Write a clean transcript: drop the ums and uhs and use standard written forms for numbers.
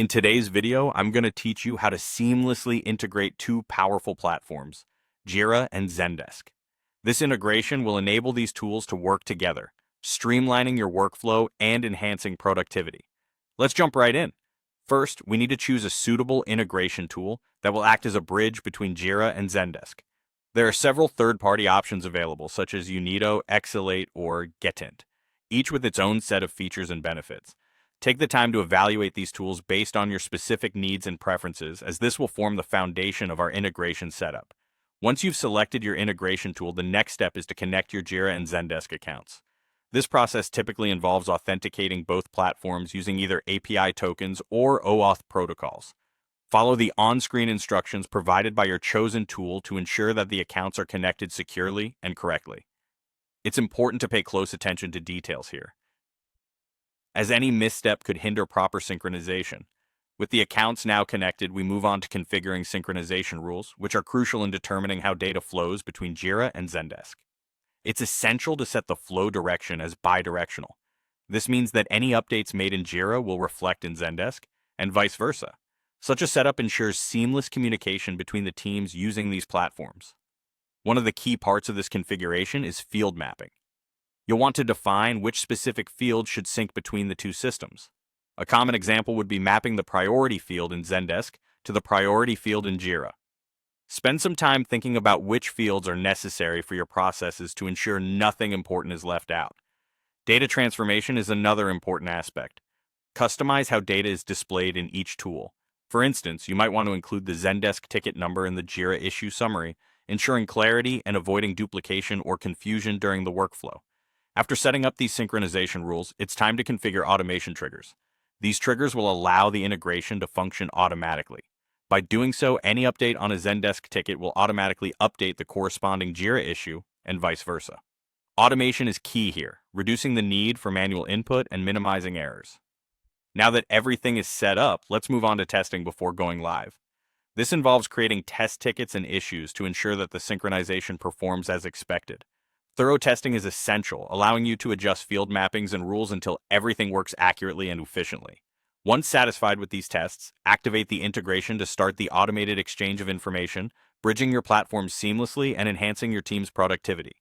In today's video, I'm going to teach you how to seamlessly integrate two powerful platforms, Jira and Zendesk. This integration will enable these tools to work together, streamlining your workflow and enhancing productivity. Let's jump right in. First, we need to choose a suitable integration tool that will act as a bridge between Jira and Zendesk. There are several third-party options available, such as Unito, Exalate, or Getint, each with its own set of features and benefits. Take the time to evaluate these tools based on your specific needs and preferences, as this will form the foundation of our integration setup. Once you've selected your integration tool, the next step is to connect your Jira and Zendesk accounts. This process typically involves authenticating both platforms using either API tokens or OAuth protocols. Follow the on-screen instructions provided by your chosen tool to ensure that the accounts are connected securely and correctly. It's important to pay close attention to details here, as any misstep could hinder proper synchronization. With the accounts now connected, we move on to configuring synchronization rules, which are crucial in determining how data flows between Jira and Zendesk. It's essential to set the flow direction as bidirectional. This means that any updates made in Jira will reflect in Zendesk, and vice versa. Such a setup ensures seamless communication between the teams using these platforms. One of the key parts of this configuration is field mapping. You'll want to define which specific fields should sync between the two systems. A common example would be mapping the priority field in Zendesk to the priority field in Jira. Spend some time thinking about which fields are necessary for your processes to ensure nothing important is left out. Data transformation is another important aspect. Customize how data is displayed in each tool. For instance, you might want to include the Zendesk ticket number in the Jira issue summary, ensuring clarity and avoiding duplication or confusion during the workflow. After setting up these synchronization rules, it's time to configure automation triggers. These triggers will allow the integration to function automatically. By doing so, any update on a Zendesk ticket will automatically update the corresponding Jira issue, and vice versa. Automation is key here, reducing the need for manual input and minimizing errors. Now that everything is set up, let's move on to testing before going live. This involves creating test tickets and issues to ensure that the synchronization performs as expected. Thorough testing is essential, allowing you to adjust field mappings and rules until everything works accurately and efficiently. Once satisfied with these tests, activate the integration to start the automated exchange of information, bridging your platforms seamlessly and enhancing your team's productivity.